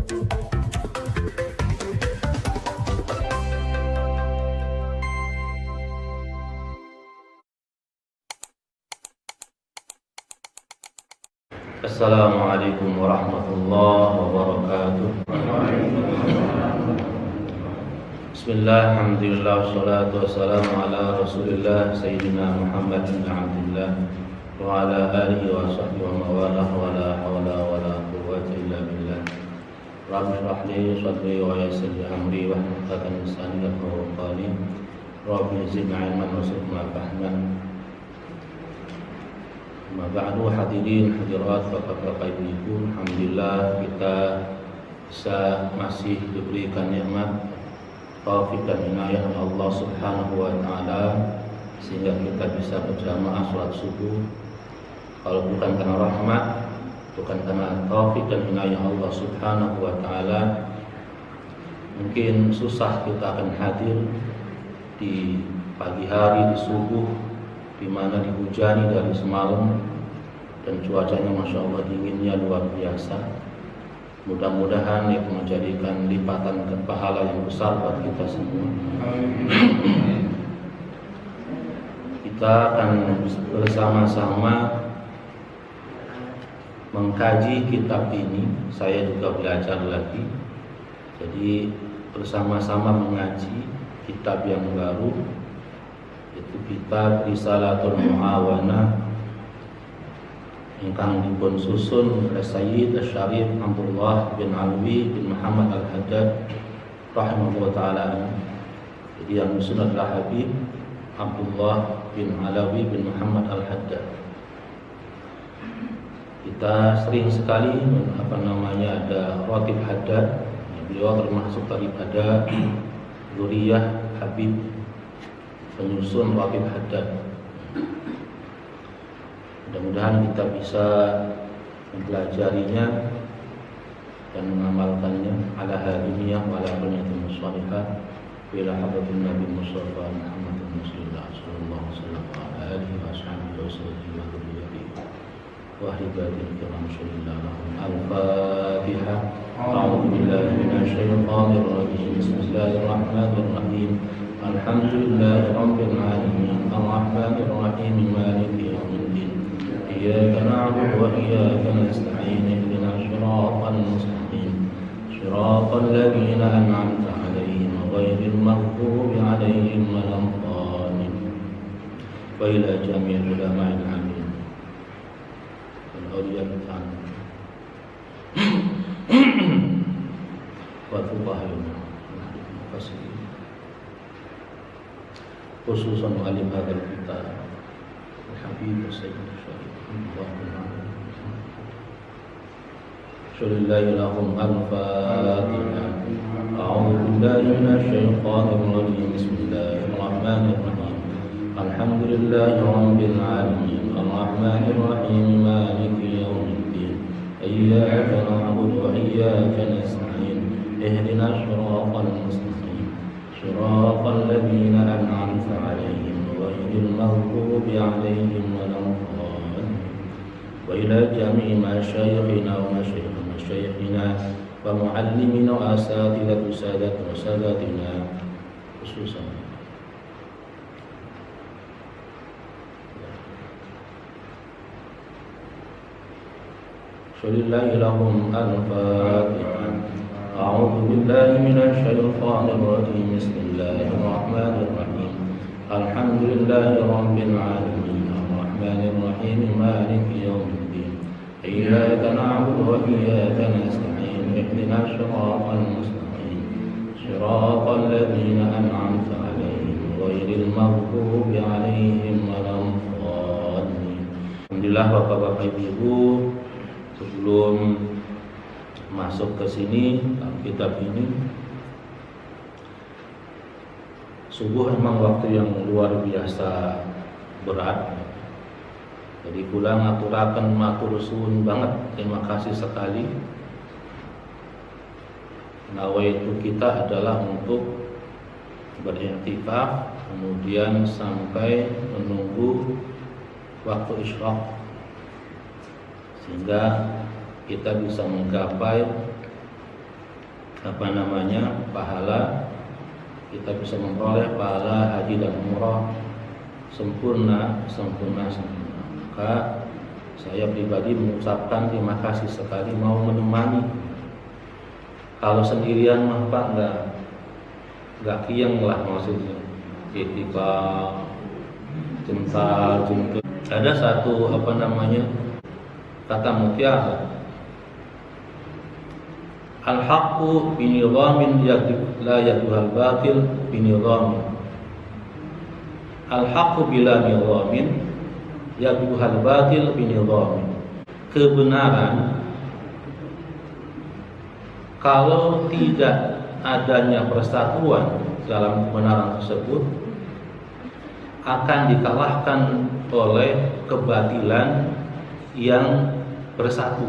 Assalamualaikum warahmatullahi wabarakatuh. Bismillah, alhamdulillah, wassalatu wassalamu ala rasulillah Sayyidina Muhammad bin Abdullah wa ala alihi wa sahbihi wa mawalah wa la hawla wa la quwwata illa billah. Rabbi shrah li sadri wa yassir li amri wa hlul 'uqdatam min lisani yafqahu qawli. Rabbi zidni 'ilman warzuqna fahman. Amma ba'du, hadirin hadirat Bapak-bapak ibu-ibu, alhamdulillah kita masih diberikan nikmat taufik dan inayah Allah Subhanahu wa taala sehingga kita bisa berjamaah salat subuh. Kalau bukan karena rahmat, bukan karena taufik dan inayah Allah Subhanahu wa taala, mungkin susah kita akan hadir di pagi hari, di subuh, di mana dihujani dari semalam dan cuacanya masya Allah dinginnya luar biasa. Mudah-mudahan itu menjadikan lipatan pahala yang besar buat kita semua. Kita akan bersama-sama mengkaji kitab ini. Saya juga belajar lagi. Jadi bersama-sama mengaji kitab yang baru, yaitu kitab Risalatul Mu'awanah ingkang dipun susun oleh Sayyid Syarif Abdullah bin Alwi bin Muhammad Al-Haddad rahimahullah ta'ala. Jadi yang susun adalah Habib Abdullah bin Alawi bin Muhammad Al-Haddad. Kita sering sekali ada Ratib Haddad. Beliau termasuk daripada Zuriyah Habib penyusun Ratib Haddad. Mudah-mudahan kita bisa mempelajarinya dan mengamalkannya ala hadimiyah wa ala qaniyatin mushalihah ila hadratin Nabi Mustafa Muhammad Rasulullah sallallahu alaihi wasallam wa ala alihi wa sahbihi wa sallam wa dzurriyyatihi wa ibadil kiram sallallahu alaihi al-Fatihah. A'udzu billahi minasy syaithanir rajim. Bismillahirrahmanirrahim. Alhamdulillahi rabbil alamin. Arrahmanir rahim. Maliki yaumiddin. إياك نعبد وإياك نستعين اهدنا الصراط المستقيم صراط الذين أنعمت عليهم غير المغضوب عليهم ولا الضالين. وإلى جميع العلماء العاملين والأولياء الكرام والفقهاء المفسرين خصوصا معلم هذا الكتاب الحبيب السيد الشريف لله لهم الفاتحة. أعوذ بالله من الشيطان الرجيم. بسم الله الرحمن الرحيم. الحمد لله رب العالمين. الرحمن الرحيم. مالك يوم الدين. إياك نعبد وإياك نستعين. اهدنا الصراط المستقيم صراط الذين أنعمت عليهم غير المغضوب عليهم ولا الضالين. وإلى جميع مشايخنا ومشايخنا ومعلمنا وأساتذة سادتنا خصوصا لله لهم الفاتحة. أعوذ بالله من الشيطان الرجيم. بسم الله الرحمن الرحيم. الحمد لله رب العالمين. الرحمن الرحيم. مالك يوم الدين. إياك نعبد وإياك نستعين. اهدنا الصراط المستقيم صراط الذين أنعمت عليهم غير المغضوب عليهم ولا الضالين. Alhamdulillah Bapak-bapak Ibu, sebelum masuk ke sini dalam kitab ini, subuh memang waktu yang luar biasa berat. Jadi kula ngaturaken matur suwun banget, terima kasih sekali. Nawaitu kita adalah untuk beriktikaf, kemudian sampai menunggu waktu isyraq, sehingga kita bisa menggapai pahala, kita bisa memperoleh pahala haji dan umrah sempurna. Maka saya pribadi mengucapkan terima kasih sekali mau menemani. Kalau sendirian mah Pak nggak kiyang lah, maksudnya itikaf jengkal. Ada satu kata mutiara, al-haqqu binidhamin la yaduhal batil binidhamin. Al-haqqu bila nidhamin yaduhal batil binidhamin. Kebenaran kalau tidak adanya persatuan dalam kebenaran tersebut akan dikalahkan oleh kebatilan yang bersatu.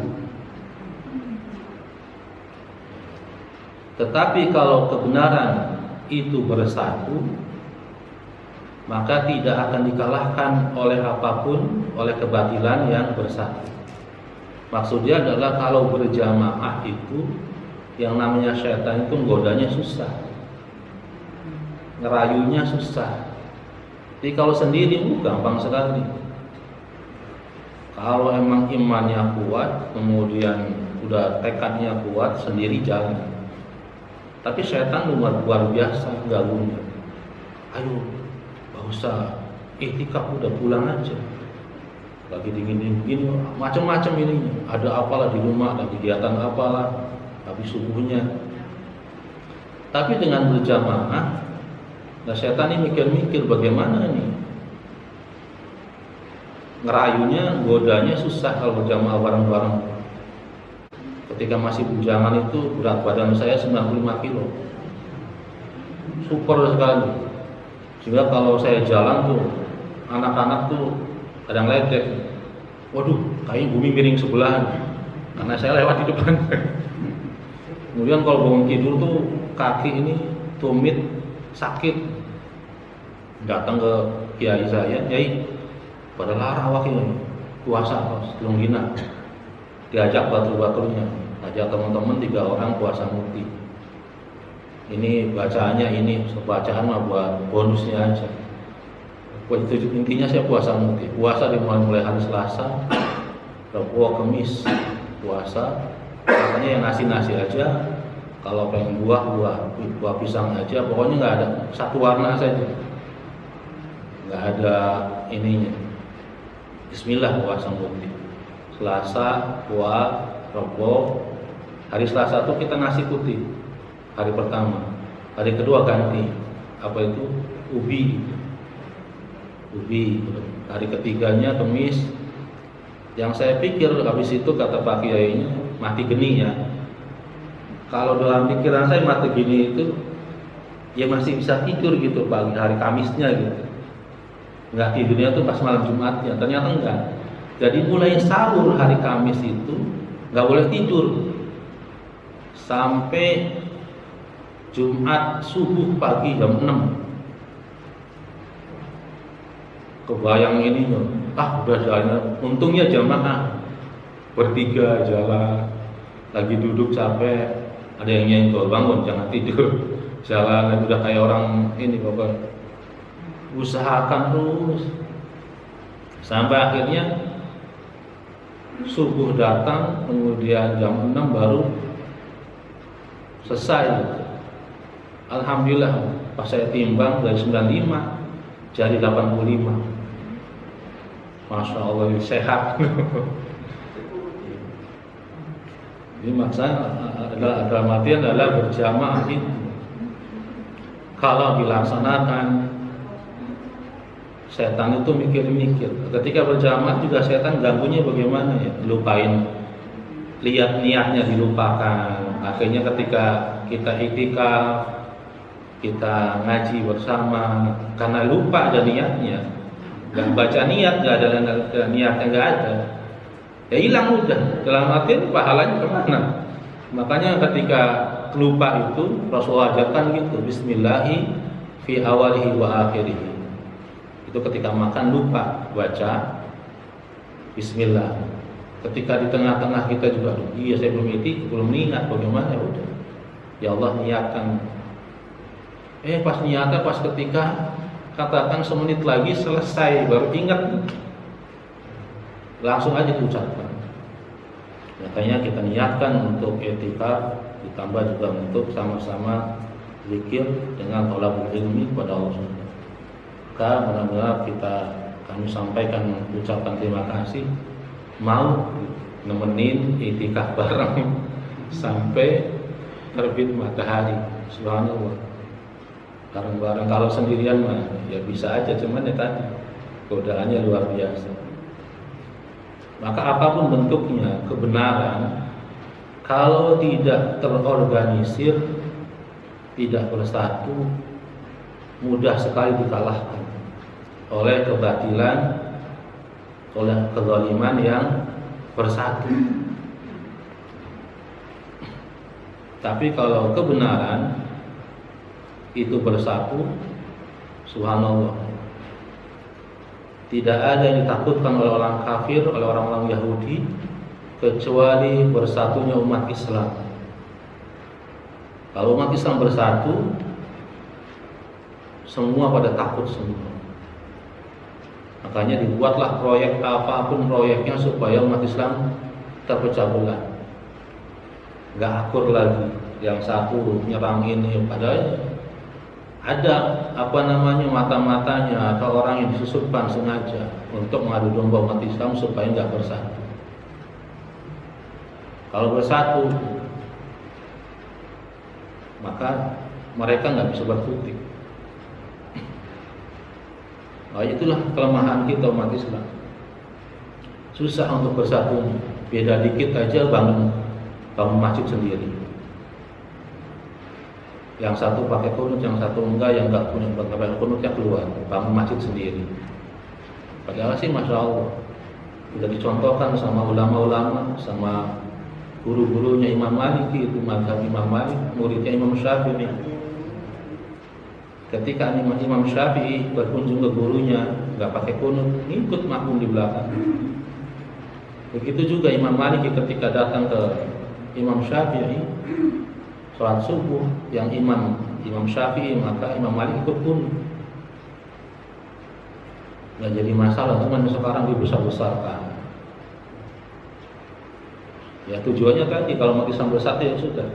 Tetapi kalau kebenaran itu bersatu, maka tidak akan dikalahkan oleh apapun, oleh kebatilan yang bersatu. Maksudnya adalah kalau berjamaah itu yang namanya syaitan itu godanya susah, ngerayunya susah. Jadi kalau sendiri gampang sekali. Kalau emang imannya kuat, kemudian udah tekadnya kuat, sendiri jalan. Tapi setan luar biasa ganggunya. Ayo, gak usah itikaf, udah pulang aja. Lagi dingin begini, macam-macam ini. Ada apalah di rumah, ada kegiatan apalah habis subuhnya. Tapi dengan berjamaah, nah setan ini mikir-mikir bagaimana nih ngerayunya, godanya susah kalau berjamaah bareng-bareng. Ketika masih bujangan itu berat badan saya 95 kilo, super sekali. Sehingga kalau saya jalan tuh anak-anak tuh kadang ledek, waduh kayaknya bumi miring sebelah karena saya lewat di depan. Kemudian kalau bangun tidur tuh kaki ini tumit sakit. Datang ke kiai saya, kiai pada larawak ini puasa sebelum dina, diajak batul-batulnya, ajak teman-teman 3 orang puasa muti. Ini bacaannya ini, bacaan mah buat bonusnya aja. Itu intinya saya puasa muti. Puasa dimulai hari Selasa, Rabu, Kamis puasa. Rasanya yang nasi aja. Kalau pengen buah pisang aja. Pokoknya nggak ada, satu warna saja. Nggak ada ininya. Bismillah puasa muti. Selasa, Rabu. Hari Selasa tuh kita nasi putih. Hari pertama. Hari kedua ganti. Apa itu? Ubi. Hari ketiganya Kamis. Yang saya pikir habis itu kata Pak Kiainya mati geni ya. Kalau dalam pikiran saya mati geni itu ya masih bisa tidur gitu pagi hari Kamisnya gitu. Enggak tidurnya tuh pas malam Jumatnya. Ternyata enggak. Jadi mulai sahur hari Kamis itu enggak boleh tidur sampai Jumat subuh pagi jam 6. Kebayang ini udah jalan. Untungnya jamaah bertiga jalan, lagi duduk capek, ada yang nyenggol, bangun jangan tidur, jalan udah kayak orang ini pokoknya. Usahakan terus sampai akhirnya subuh datang, kemudian jam 6 baru selesai. Alhamdulillah pas saya timbang dari 95 jadi 85. Masya Allah sehat. Ini maksudnya dalam artian adalah berjamaah itu kalau dilaksanakan, setan itu mikir-mikir. Ketika berjamaah juga setan ganggunya bagaimana ya? Lupain, lihat niatnya dilupakan. Akhirnya ketika kita iktikaf, kita ngaji bersama, karena lupa ada niatnya. Gak baca niat, gak ada niatnya, gak ada, ya hilang udah. Dalam artian pahalanya kemana? Makanya ketika lupa itu Rasulullah ajarkan gitu, Bismillahi fi awalihi wa akhirihi. Itu ketika makan lupa baca Bismillah. Ketika di tengah-tengah kita juga, iya saya belum niat, bagaimana ya udah. Ya Allah niatkan. Pas niatkan, pas ketika katakan semenit lagi selesai baru ingat, langsung aja diucapkan. Makanya kita niatkan untuk i'tikaf, ditambah juga untuk sama-sama zikir dengan thalabul ilmi kepada Allah. Maka benar-benar kami sampaikan ucapan terima kasih mau nemenin i'tikaf bareng sampai terbit matahari. Subhanallah. Bareng-bareng, kalau sendirian mah ya bisa aja, cuman ya tadi godaannya luar biasa. Maka apapun bentuknya kebenaran, kalau tidak terorganisir, tidak bersatu, mudah sekali dikalahkan oleh kebatilan, oleh kezaliman yang bersatu. Tapi kalau kebenaran itu bersatu, subhanallah, tidak ada yang ditakutkan oleh orang kafir, oleh orang-orang Yahudi, kecuali bersatunya umat Islam. Kalau umat Islam bersatu, semua pada takut semua. Makanya dibuatlah proyek apapun proyeknya supaya umat Islam terpecah belah, nggak akur lagi. Yang satu nyerang ini, padahal ada mata-matanya atau orang yang disusupkan sengaja untuk mengadu domba umat Islam supaya nggak bersatu. Kalau bersatu, maka mereka nggak bisa berkutik. Nah, itulah kelemahan kita umat Islam. Susah untuk bersatu. Beda dikit aja bangun masjid sendiri. Yang satu pakai kunut, yang satu enggak, yang enggak punya pakai kunutnya keluar, bangun masjid sendiri. Padahal sih masya Allah sudah dicontohkan sama ulama-ulama, sama guru-gurunya Imam Malik, itu mazhab Imam Malik, muridnya Imam Syafi'i. Ketika Imam Syafi'i berkunjung ke gurunya, enggak pakai kunut, ngikut makmum di belakang. Begitu juga Imam Malik ketika datang ke Imam Syafi'i sholat subuh, yang Imam Syafi'i, maka Imam Malik ikut kunut. Nggak jadi masalah, cuman sekarang dibesar-besarkan. Ya tujuannya tadi, kalau mau Islam bersatu ya sudah.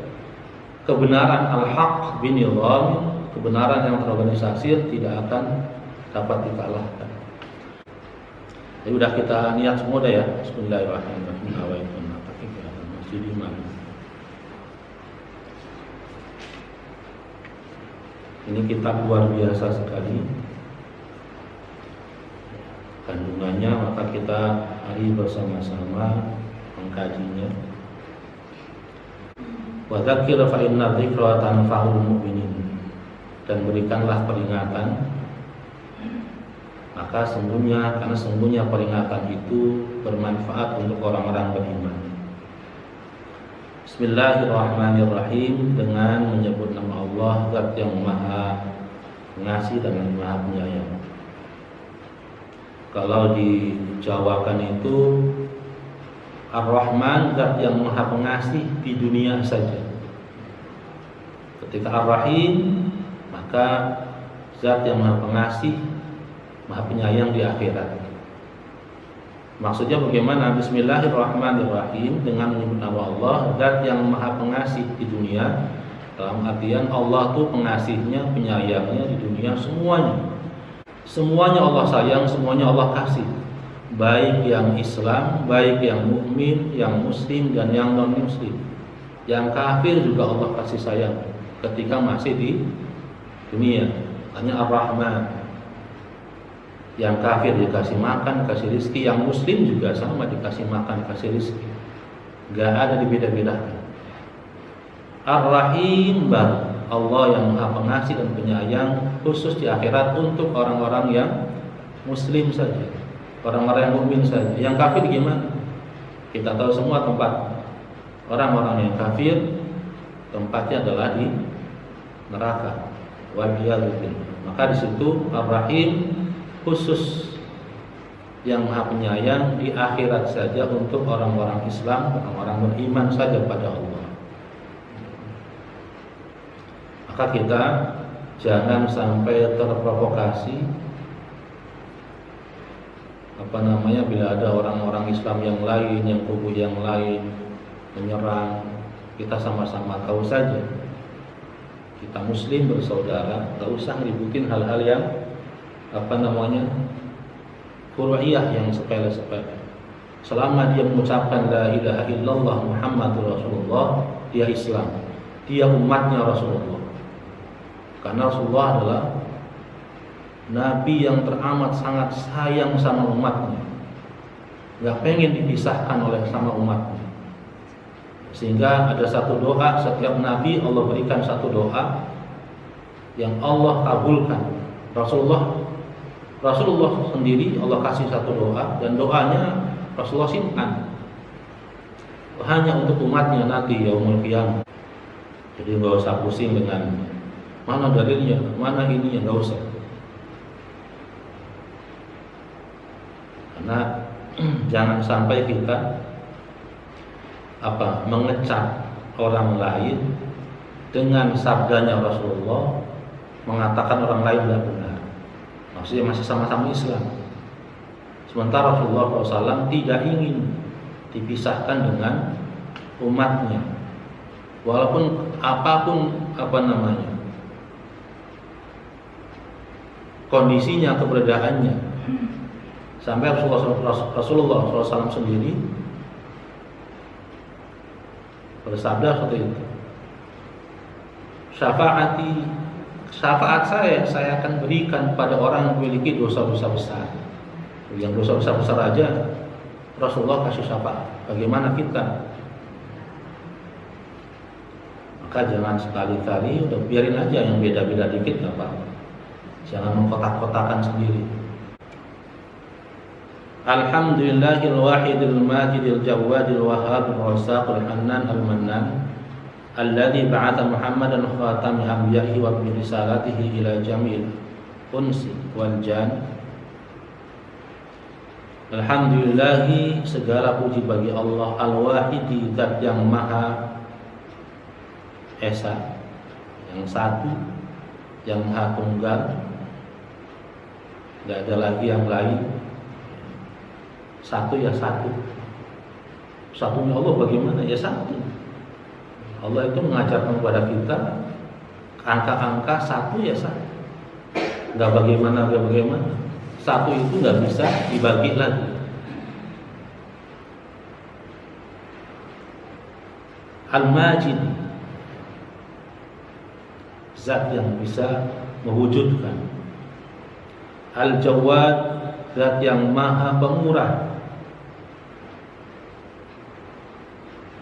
Kebenaran al-haq binidham, kebenaran yang terorganisasi tidak akan dapat dikalahkan. Jadi udah kita niat semua dah ya. Bismillahirrahmanirrahim. Ini kitab luar biasa sekali kandungannya, maka kita mari bersama-sama mengkajinya. Wa dzakir fa inna dzikra tanfa'ul mu'minin, dan berikanlah peringatan, maka karena sungguhnya peringatan itu bermanfaat untuk orang-orang beriman. Bismillahirrahmanirrahim, dengan menyebut nama Allah, Zat yang Maha Pengasih dan Maha Penyayang. Kalau dijawakan itu Ar-Rahman, Zat yang Maha Pengasih di dunia saja. Ketika Ar-Rahim, maka Zat yang Maha Pengasih, Maha Penyayang di akhirat. Maksudnya bagaimana? Bismillahirrahmanirrahim, dengan menyebut nama Allah, Zat yang Maha Pengasih di dunia. Dalam artian Allah tuh pengasihnya, penyayangnya di dunia semuanya. Semuanya Allah sayang, semuanya Allah kasih. Baik yang Islam, baik yang mukmin, yang muslim dan yang non muslim. Yang kafir juga Allah kasih sayang ketika masih di dunia. Hanya Ar-Rahman. Yang kafir dikasih makan, dikasih rizki. Yang muslim juga sama, dikasih makan, dikasih rizki. Gak ada dibeda-bedakan. Ar-Rahim, Allah yang Maha Pengasih dan Penyayang, khusus di akhirat untuk orang-orang yang muslim saja, orang-orang yang mukmin saja. Yang kafir gimana? Kita tahu semua tempat orang-orang yang kafir, tempatnya adalah di neraka. Wa'iyadzubillah. Maka di situ Ar-Rahim khusus yang Maha Penyayang di akhirat saja untuk orang-orang Islam, orang-orang beriman saja pada Allah. Maka kita jangan sampai terprovokasi bila ada orang-orang Islam yang lain, yang kubu yang lain menyerang, kita sama-sama tahu saja kita Muslim bersaudara, gak usah ngeributin hal-hal yang furu'iyah, yang sepele-sepele. Selama dia mengucapkan la ilaha illallah Muhammadur Rasulullah, dia Islam, dia umatnya Rasulullah. Karena Rasulullah adalah Nabi yang teramat sangat sayang sama umatnya, gak pengen dipisahkan oleh sama umatnya. Sehingga ada satu doa, setiap Nabi Allah berikan satu doa yang Allah kabulkan. Rasulullah sendiri Allah kasih satu doa, dan doanya Rasulullah simpan hanya untuk umatnya nanti yaumul qiyamah. Jadi gak usah pusing dengan mana dalilnya, mana ininya, gak usah. Karena jangan sampai kita mengecap orang lain dengan sabdanya Rasulullah, mengatakan orang lain tidak benar. Maksudnya masih sama-sama Islam. Sementara Rasulullah SAW tidak ingin dipisahkan dengan umatnya, walaupun apapun kondisinya, keberadaannya. Sampai Rasulullah SAW sendiri bersabda seperti itu, syafaat saya akan berikan pada orang yang memiliki dosa-dosa besar. Yang dosa-dosa besar aja Rasulullah kasih syafaat, bagaimana kita? Maka jangan sekali-kali udah biarin aja yang beda-beda dikit, gak apa-apa. Jangan mengkotak-kotakan sendiri. Alhamdulillahil wahidil majidil jawadil wahhabil razzaqil hannan al-mannan alladzi ba'atha Muhammadan khatamil anbiya'i wa bi risalatihi ila jamil unsi wal jan. Alhamdulillahi, segala puji bagi Allah, al-wahidi, zat yang maha esa, yang satu, yang maha tunggal, gak ada lagi yang lain. Satu ya satu. Satunya Allah bagaimana? Ya satu. Allah itu mengajarkan kepada kita angka-angka satu ya satu. Gak bagaimana. Satu itu gak bisa dibagi lagi. Al-Majid, zat yang bisa mewujudkan. Al-Jawad, zat yang maha pemurah,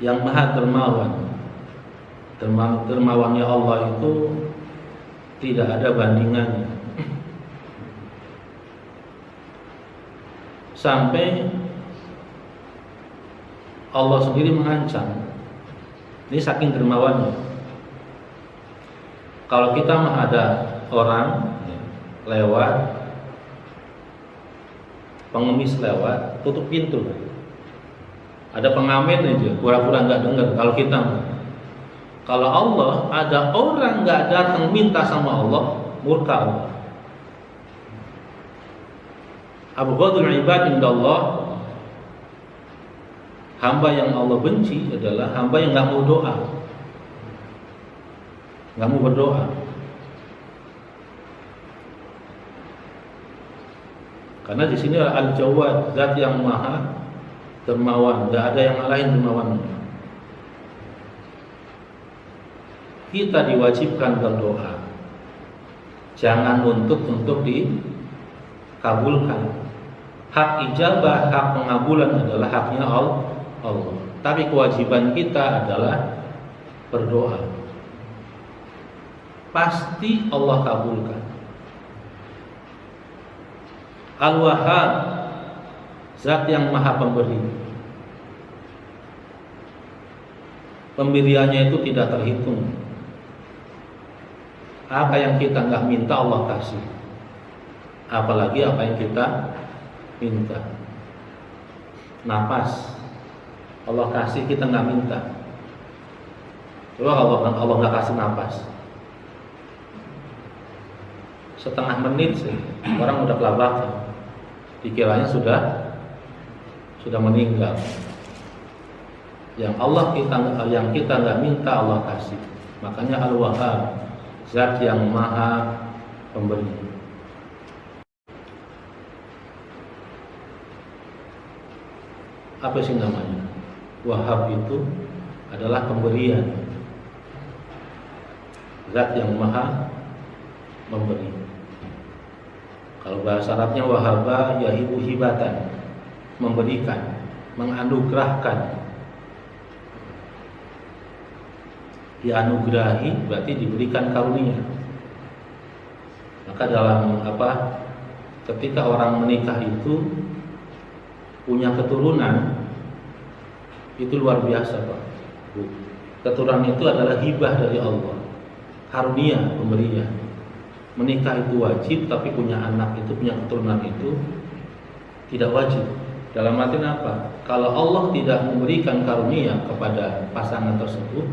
yang maha dermawan. Dermawannya Allah itu tidak ada bandingannya. Sampai Allah sendiri mengancam, ini saking dermawannya. Kalau kita mah ada orang lewat, pengemis lewat, tutup pintu. Ada pengamen aja, pura-pura nggak dengar. Kalau Allah, ada orang nggak datang minta sama Allah, murka Allah. Abghadul ibad indallah, hamba yang Allah benci adalah hamba yang nggak mau doa, nggak mau berdoa. Karena di sini Al-Jawad, zat yang maha dermawan, nggak ada yang lain dermawannya. Kita diwajibkan berdoa, jangan nuntut untuk dikabulkan. Hak ijabah, hak pengabulan adalah haknya Allah. Tapi kewajiban kita adalah berdoa. Pasti Allah kabulkan. Al-Wahhab, zat yang maha pemberi. Pemberiannya itu tidak terhitung. Apa yang kita nggak minta Allah kasih, apalagi apa yang kita minta. Napas Allah kasih, kita nggak minta. Coba kalau Allah nggak kasih napas, setengah menit sih, orang udah kelabakan, dikiranya sudah meninggal. Yang kita nggak minta Allah kasih. Makanya Al-Wahhab, Zat yang Maha Pemberi. Apa sih namanya? Wahhab itu adalah pemberian. Zat yang Maha Memberi. Kalau bahasa Arabnya wahaba yahibu hibatan, memberikan, menganugerahkan. Dianugerahi berarti diberikan karunia. Maka dalam ketika orang menikah itu punya keturunan, itu luar biasa, Pak. Keturunan itu adalah hibah dari Allah, karunia, pemberian. Menikah itu wajib, tapi punya anak itu, punya keturunan itu tidak wajib. Dalam arti apa? Kalau Allah tidak memberikan karunia kepada pasangan tersebut,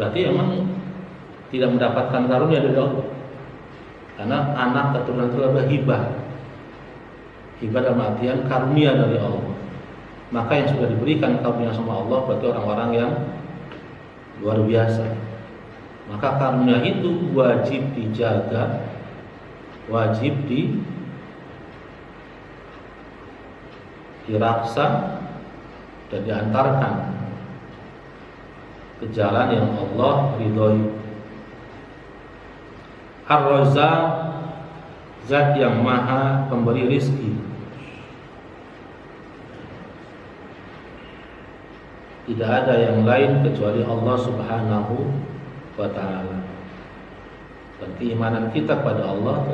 berarti emang tidak mendapatkan karunia dari Allah. Karena anak keturunan itu adalah hibah. Hibah dalam artian karunia dari Allah. Maka yang sudah diberikan karunia sama Allah berarti orang-orang yang luar biasa. Maka karunia itu wajib dijaga, wajib diraksa dan diantarkan ke jalan yang Allah ridhoi. Ar-Razzaq, Zat yang Maha Pemberi rizki. Tidak ada yang lain kecuali Allah Subhanahu wa ta'ala. Dan keimanan kita kepada Allah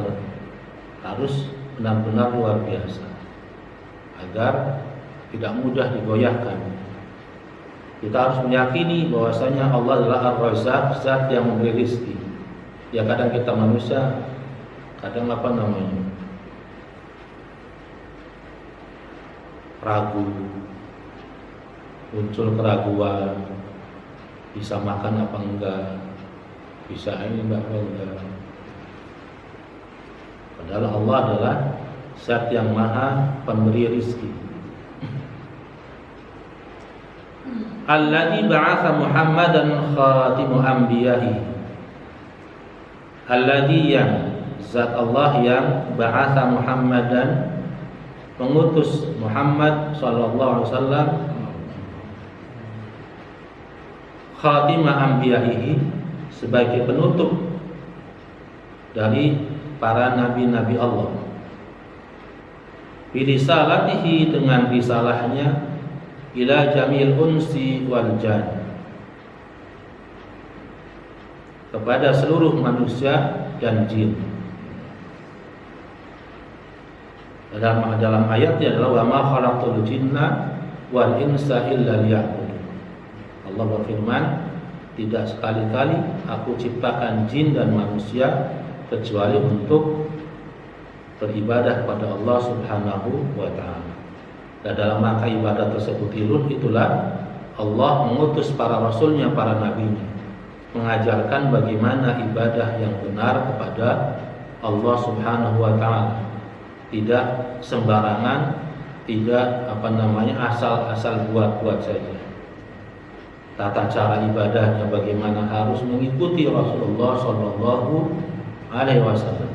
harus benar-benar luar biasa agar tidak mudah digoyahkan. Kita harus meyakini bahwasanya Allah adalah Ar-Razzaq, Zat yang memberi rizki. Ya kadang kita manusia kadang ragu, muncul keraguan, bisa makan apa enggak, bisa ini enggak. Padahal Allah adalah Zat yang Maha Pemberi rizki. Alladzi ba'atsa Muhammadan khatimu anbiya'i. Alladzi yang Zat Allah yang ba'atsa Muhammadan, mengutus Muhammad sallallahu alaihi wasallam, khatima anbiya'ihi, sebagai penutup dari para nabi-nabi Allah. Birisalatihi, dengan risalahnya, ila jamil unsi wal jan, kepada seluruh manusia dan jin. Dalam ayatnya adalah wa ma khalaqtul jinna wal insa illa liya'budun. Allah berfirman, tidak sekali-kali aku ciptakan jin dan manusia kecuali untuk beribadah kepada Allah Subhanahu wa ta'ala. Dan dalam rangka ibadah tersebut itulah Allah mengutus para rasulnya, para nabinya, mengajarkan bagaimana ibadah yang benar kepada Allah Subhanahu wa ta'ala. Tidak sembarangan, tidak asal-asal buat-buat saja. Tata cara ibadahnya bagaimana, harus mengikuti Rasulullah Shallallahu Alaihi Wasallam.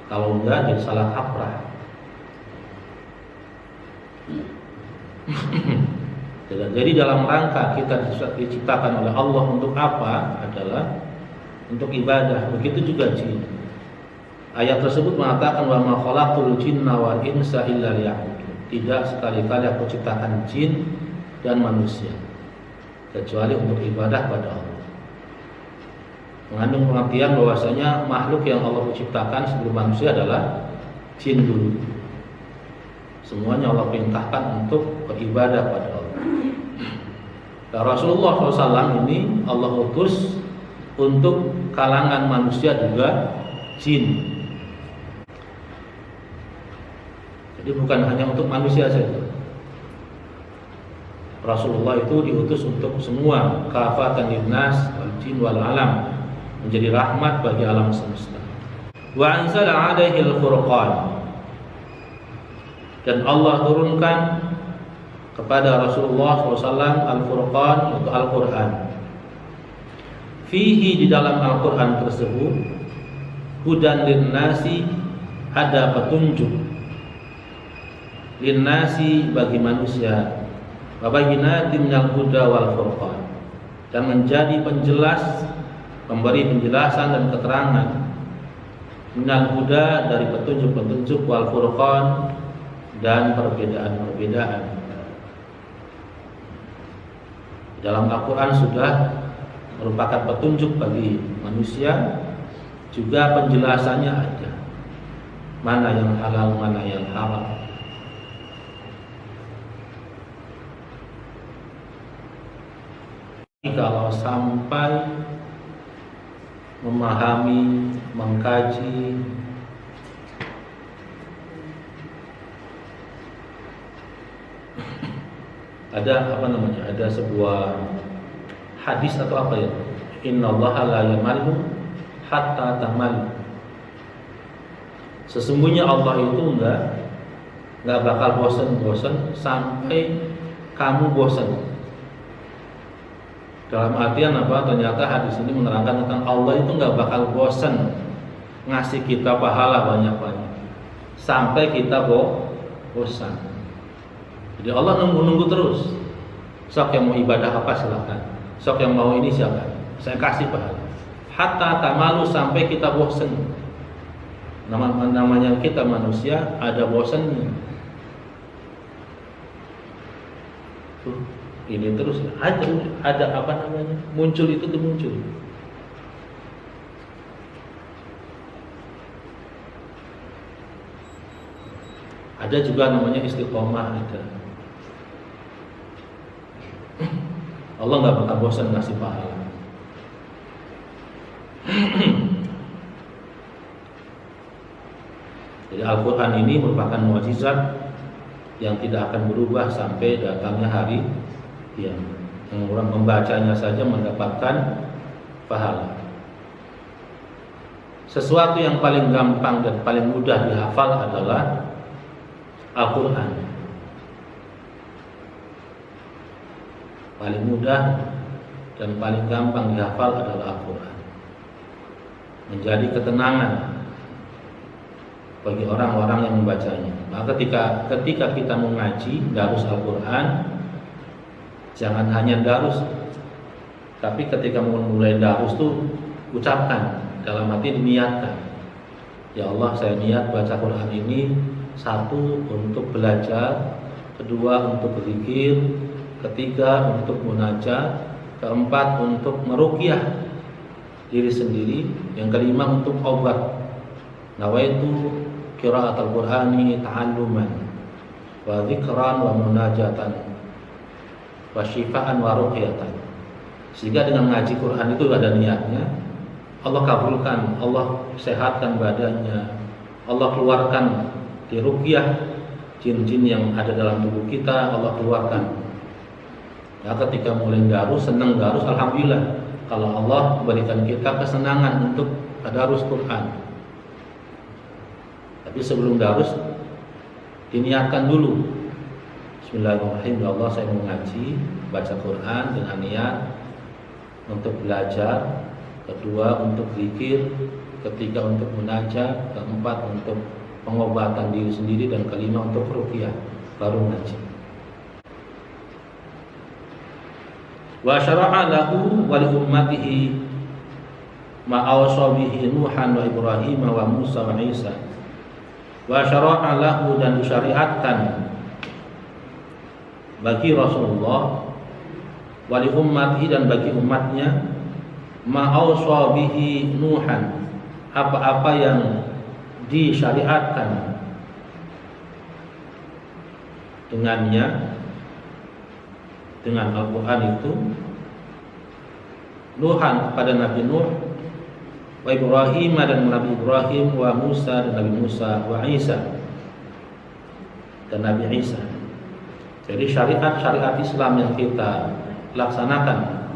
Kalau enggak jadi salah kaprah. Jadi dalam rangka kita diciptakan oleh Allah untuk apa? Adalah untuk ibadah. Begitu juga jin. Ayat tersebut mengatakan wa ma khalaqtul jinna wal insa illa liya'budun. Tidak sekali-kali aku ciptakan jin dan manusia kecuali untuk ibadah pada Allah. Mengandung pengertian bahwasanya makhluk yang Allah ciptakan sebelum manusia adalah jin dulu. Semuanya Allah perintahkan untuk beribadah pada Allah. Nah, Rasulullah SAW ini Allah utus untuk kalangan manusia juga jin. Jadi bukan hanya untuk manusia saja. Rasulullah itu diutus untuk semua, kafatan linnas wal jin wal alam, menjadi rahmat bagi alam semesta. Wa anzala 'alaihi al-furqan, dan Allah turunkan kepada Rasulullah SAW Al-Furqan, yaitu Al-Quran. Fihi, di dalam Al-Quran tersebut, hudan linnasi, ada petunjuk, linnasi, bagi manusia, wa bayyinatin minal huda wal furqan, dan menjadi penjelas, memberi penjelasan dan keterangan, minal huda, dari petunjuk-petunjuk, wal furqan, dan perbedaan-perbedaan. Dalam Al-Quran sudah merupakan petunjuk bagi manusia, juga penjelasannya ada, mana yang halal, mana yang haram. Kalau sampai memahami, mengkaji ada sebuah hadis atau apa ya, innallaha la yamallu hatta tamallu, sesungguhnya Allah itu enggak bakal bosan sampai kamu bosan. Dalam artian apa? Ternyata hadis ini menerangkan tentang Allah itu enggak bakal bosan ngasih kita pahala banyak-banyak sampai kita bosan. Jadi Allah nunggu terus. Sok yang mau ibadah apa silakan. Sok yang mau ini silakan. Saya kasih pahala. Hatta tamalu, sampai kita bosan. Namanya kita manusia ada bosannya. Tuh, ini terus ada apa namanya? Muncul itu tuh muncul. Ada juga namanya istiqomah ada. Allah nggak bakal bosan ngasih pahala. Jadi Al-Quran ini merupakan mukjizat yang tidak akan berubah sampai datangnya hari yang orang membacanya saja mendapatkan pahala. Sesuatu yang paling gampang dan paling mudah dihafal adalah Al-Quran. Paling mudah dan paling gampang dihafal adalah Al-Quran. Menjadi ketenangan bagi orang-orang yang membacanya. Maka ketika kita mengaji darus Al-Quran, jangan hanya darus, tapi ketika mulai darus tuh ucapkan, dalam hati diniatkan, ya Allah, saya niat baca Quran ini, satu untuk belajar, kedua untuk berzikir, ketiga untuk munajat, keempat untuk meruqyah diri sendiri, yang kelima untuk obat. Nawaitu qiraatul Qur'ani ta'alluman wa dzikran wa munajatan wa syifaan wa ruqyatan. Sehingga dengan ngaji Quran itu ada niatnya, Allah kabulkan, Allah sehatkan badannya, Allah keluarkan di ruqyah jin-jin yang ada dalam tubuh kita, Allah keluarkan. Ya, ketika mulai darus, senang darus, alhamdulillah. Kalau Allah berikan kita kesenangan untuk tadarus Quran. Tapi sebelum darus diniatkan dulu. Bismillahirrahmanirrahim. Ya Allah, saya mau ngaji, baca Quran dengan niat untuk belajar, kedua untuk zikir, ketiga untuk munajat, keempat untuk pengobatan diri sendiri, dan kelima untuk ruqyah, baru ngaji. Wa syara'a lahu wa li ummatihi ma awsa bihi Nuhan wa Ibrahim wa Musa wa Isa. Wa syara'a lahu, dan disyariatkan bagi Rasulullah, wa li ummatihi, dan bagi umatnya, ma awsa bihi Nuhan, apa-apa yang disyariatkan dengannya, dengan Al-Quran itu, Nuhan kepada Nabi Nuh, wa Ibrahim, dan Nabi Ibrahim, wa Musa, dan Nabi Musa, wa Isa, dan Nabi Isa. Jadi syariat Islam yang kita laksanakan,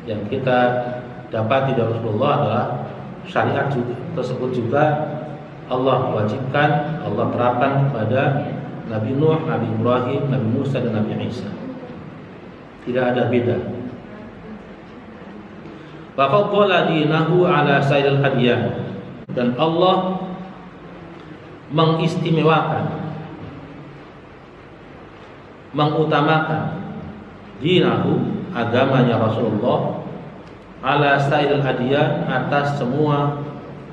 yang kita dapati dari Rasulullah adalah syariat tersebut juga Allah wajibkan, Allah terapkan kepada Nabi Nuh, Nabi Ibrahim, Nabi Musa dan Nabi Isa. Tidak ada beda. Wa faddala dinahu ala sairil adyan, dan Allah mengistimewakan, mengutamakan dinahu, agamanya Rasulullah, ala sairil adyan, atas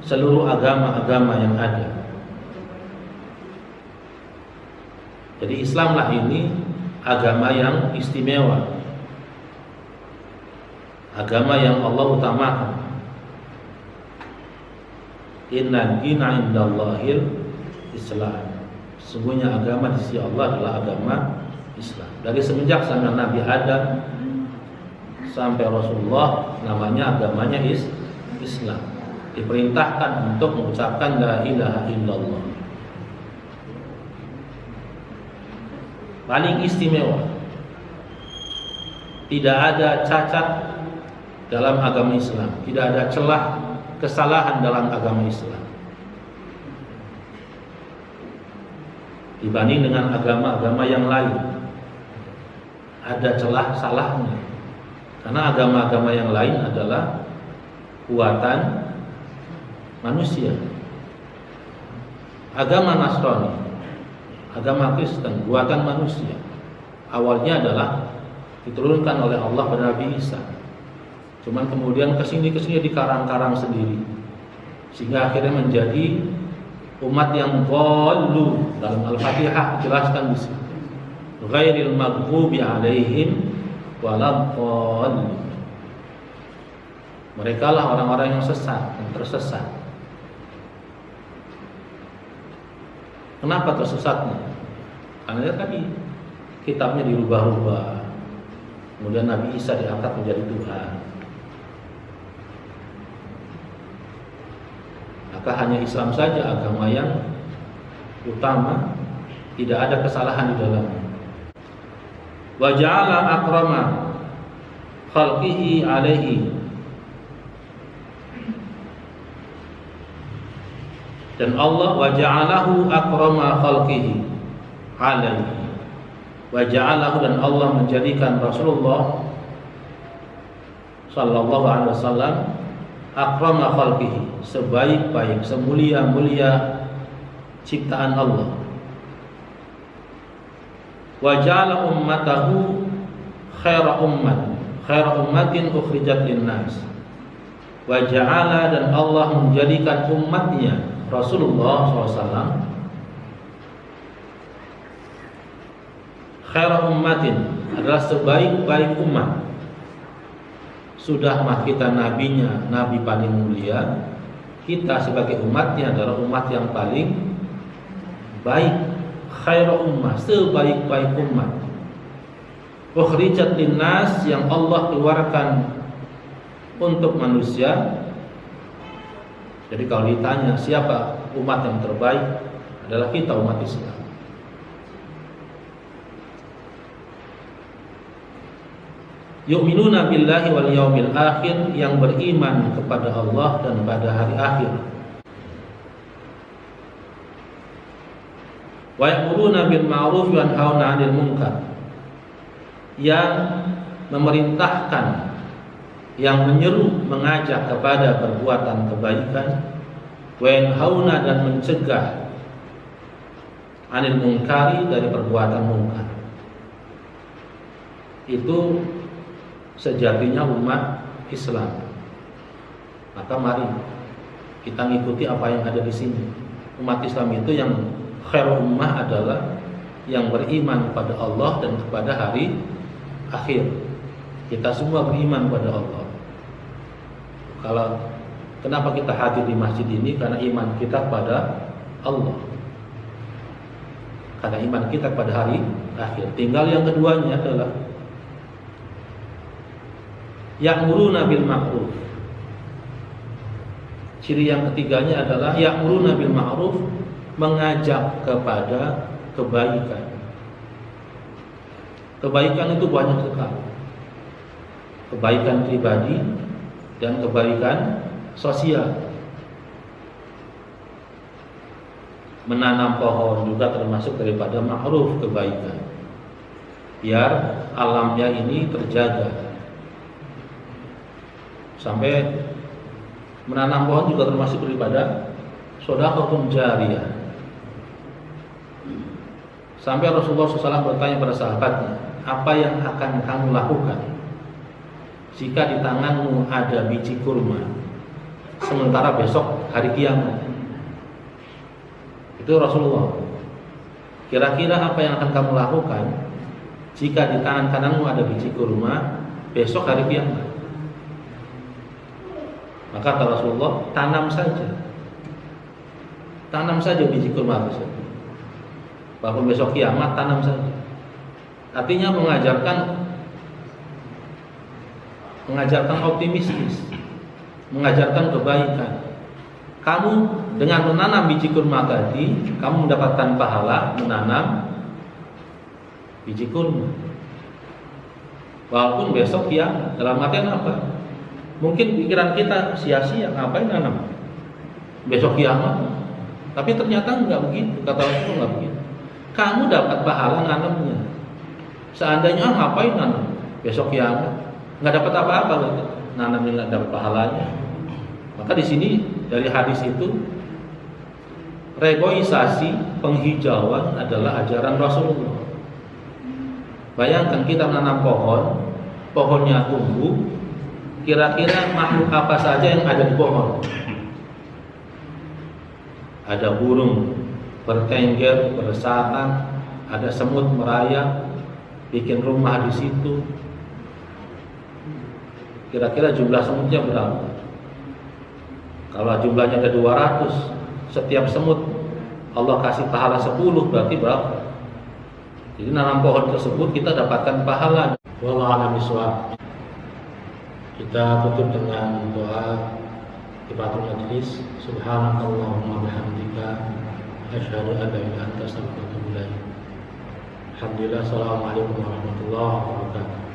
seluruh agama-agama yang ada. Jadi Islamlah ini agama yang istimewa, agama yang Allah utamakan. Inna dina indallahil Islam. Sesungguhnya agama di sisi Allah adalah agama Islam. Dari semenjak zaman Nabi Adam sampai Rasulullah, namanya agamanya Islam. Diperintahkan untuk mengucapkan la ilaha illallah. Paling istimewa, tidak ada cacat dalam agama Islam, tidak ada celah kesalahan dalam agama Islam dibanding dengan agama-agama yang lain. Ada celah salahnya, karena agama-agama yang lain adalah buatan manusia. Agama Nasrani, agama Kristen, buatan manusia. Awalnya adalah diturunkan oleh Allah pada Nabi Isa. Cuman kemudian kesini dikarang-karang sendiri, sehingga akhirnya menjadi umat yang dhallu. Dalam Al-Fatihah dijelaskan di sini, ghairil maghdubi alaihim waladhdallin. Mereka lah orang-orang yang sesat, yang tersesat. Kenapa tersesatnya? Karena tadi kitabnya dirubah-rubah, kemudian Nabi Isa diangkat menjadi Tuhan. Maka hanya Islam saja agama yang utama, tidak ada kesalahan di dalamnya. Wa ja'ala akrama khalqihi alaihi, dan Allah wa ja'alahu akrama khalqihi alaihi, wa ja'alahu, dan Allah menjadikan Rasulullah sallallahu alaihi wasallam akrama khalqihi, sebaik-baik, semulia-mulia ciptaan Allah. Wa ja'ala ummatahu khaira ummatin ukhrijat linnas. Wa ja'ala, dan Allah menjadikan umatnya Rasulullah SAW khaira ummatin, adalah sebaik-baik umat. Sudah mah kita nabinya, nabi paling mulia, kita sebagai umatnya adalah umat yang paling baik. Khairu ummah, sebaik-baik umat. Ukhrijat linnas, yang Allah keluarkan untuk manusia. Jadi kalau ditanya siapa umat yang terbaik, adalah kita, umat Islam. Yu'minuna billahi wal yaumil akhir, yang beriman kepada Allah dan pada hari akhir. Wa ya'muruna bil ma'ruf wa yanhauna 'anil munkar, yang memerintahkan, yang menyeru, mengajak kepada perbuatan kebaikan, wa yanhauna, dan mencegah 'anil munkari, dari perbuatan munkar. Itu sejatinya umat Islam. Maka mari kita ngikuti apa yang ada di sini. Umat Islam itu yang khairul ummah adalah yang beriman kepada Allah dan kepada hari akhir. Kita semua beriman kepada Allah. Kalau kenapa kita hadir di masjid ini? Karena iman kita kepada Allah, karena iman kita pada hari akhir. Tinggal yang keduanya adalah ya'muruna bil ma'ruf. Ciri yang ketiganya adalah ya'muruna bil ma'ruf, mengajak kepada kebaikan. Kebaikan itu banyak sekali. Kebaikan pribadi dan kebaikan sosial. menanam pohon juga termasuk daripada ma'ruf, kebaikan. Biar alamnya ini terjaga. Sampai menanam pohon juga termasuk daripada shadaqatun jariyah. Sampai Rasulullah SAW bertanya pada sahabatnya, apa yang akan kamu lakukan jika di tanganmu ada biji kurma sementara besok hari kiamat? Itu Rasulullah. Kira-kira apa yang akan kamu lakukan jika di tangan kananmu ada biji kurma besok hari kiamat? Maka kata Rasulullah, tanam saja. Tanam saja biji kurma tersebut. Bahkan besok kiamat tanam saja. Artinya mengajarkan optimistis, mengajarkan kebaikan. Kamu dengan menanam biji kurma tadi, kamu mendapatkan pahala menanam biji kurma. Walaupun besok kiamat. Dalam artian apa? Mungkin pikiran kita sia-sia, ngapain nanam besok kiamat? Tapi ternyata enggak begitu, kata Rasulullah enggak begitu. Kamu dapat pahala nanamnya. Seandainya ngapain nanam besok kiamat? Enggak dapat apa-apa gitu. Nanamnya enggak dapat pahalanya. Maka di sini dari hadis itu reboisasi, penghijauan adalah ajaran Rasulullah. Bayangkan kita menanam pohon, pohonnya tumbuh, kira-kira makhluk apa saja yang ada di pohon? Ada burung bertengger, bersarang, ada semut merayap, bikin rumah di situ. Kira-kira jumlah semutnya berapa? Kalau jumlahnya ada 200, setiap semut Allah kasih pahala 10, berarti berapa? Jadi nanam pohon tersebut kita dapatkan pahala. Wallahu a'lam bishawab. Kita tutup dengan doa kifaratul majlis. Subhanakallahumma bihamdika asyhadu an la ilaha illa anta astaghfiruka wa atubu ilaik. Alhamdulillah. Assalamualaikum warahmatullahi wabarakatuh.